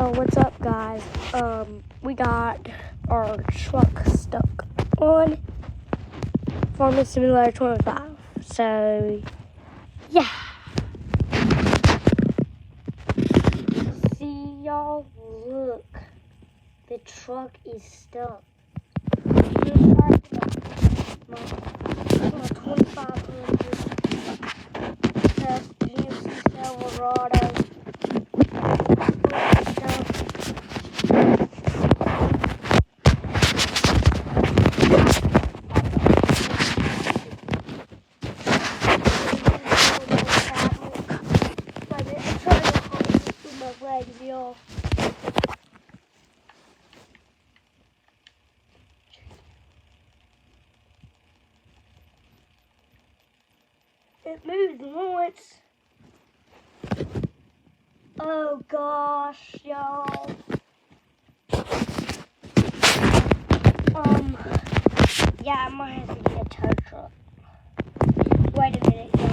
What's up, guys? We got our truck stuck on Farming Simulator 25. So, yeah. See, y'all, look. The truck is stuck. Just like my 2500 GMC Silverado. Y'all. It moved once. Oh gosh, y'all. Yeah, I might have to get a tow truck. Wait a minute, y'all.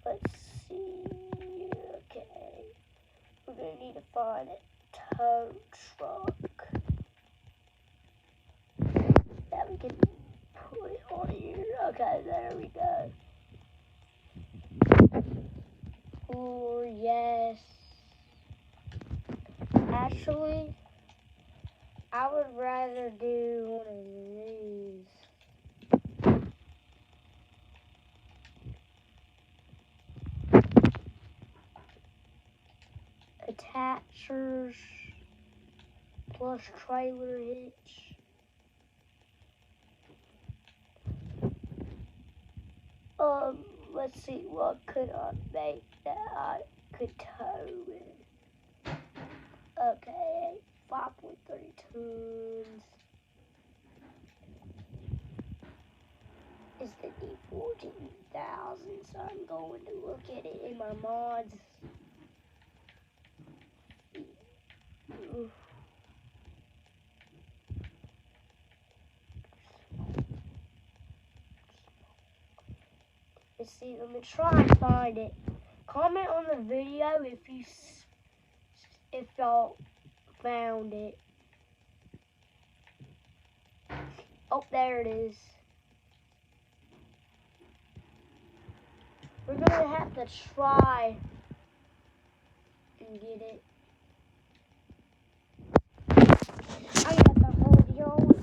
Let's see. Okay. We're gonna need to find a tow truck that we can put it on here. Okay, there we go. Oh, yes. Actually, I would rather do one of these. Attachers plus trailer hitch. Let's see, what could I make that I could tow with? Okay, 5.3 tons. It's the D14,000, so I'm going to look at it in my mods. Let's see, let me try and find it. Comment on the video if y'all found it. Oh, there it is. We're gonna have to try and get it. I got the whole deal.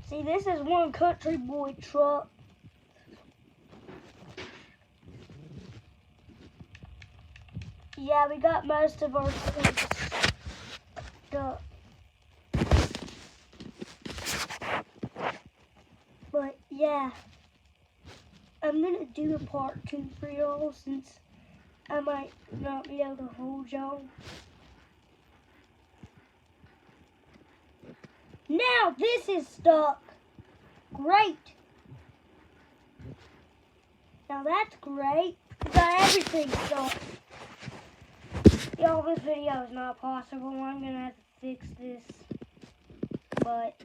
See, this is one country boy truck. Yeah, we got most of our things stuck. But yeah, I'm gonna do a part 2 for y'all since I might not be able to hold y'all. Now this is stuck. Great. Now that's great. We got everything stuck. Y'all, this video is not possible. I'm gonna have to fix this. But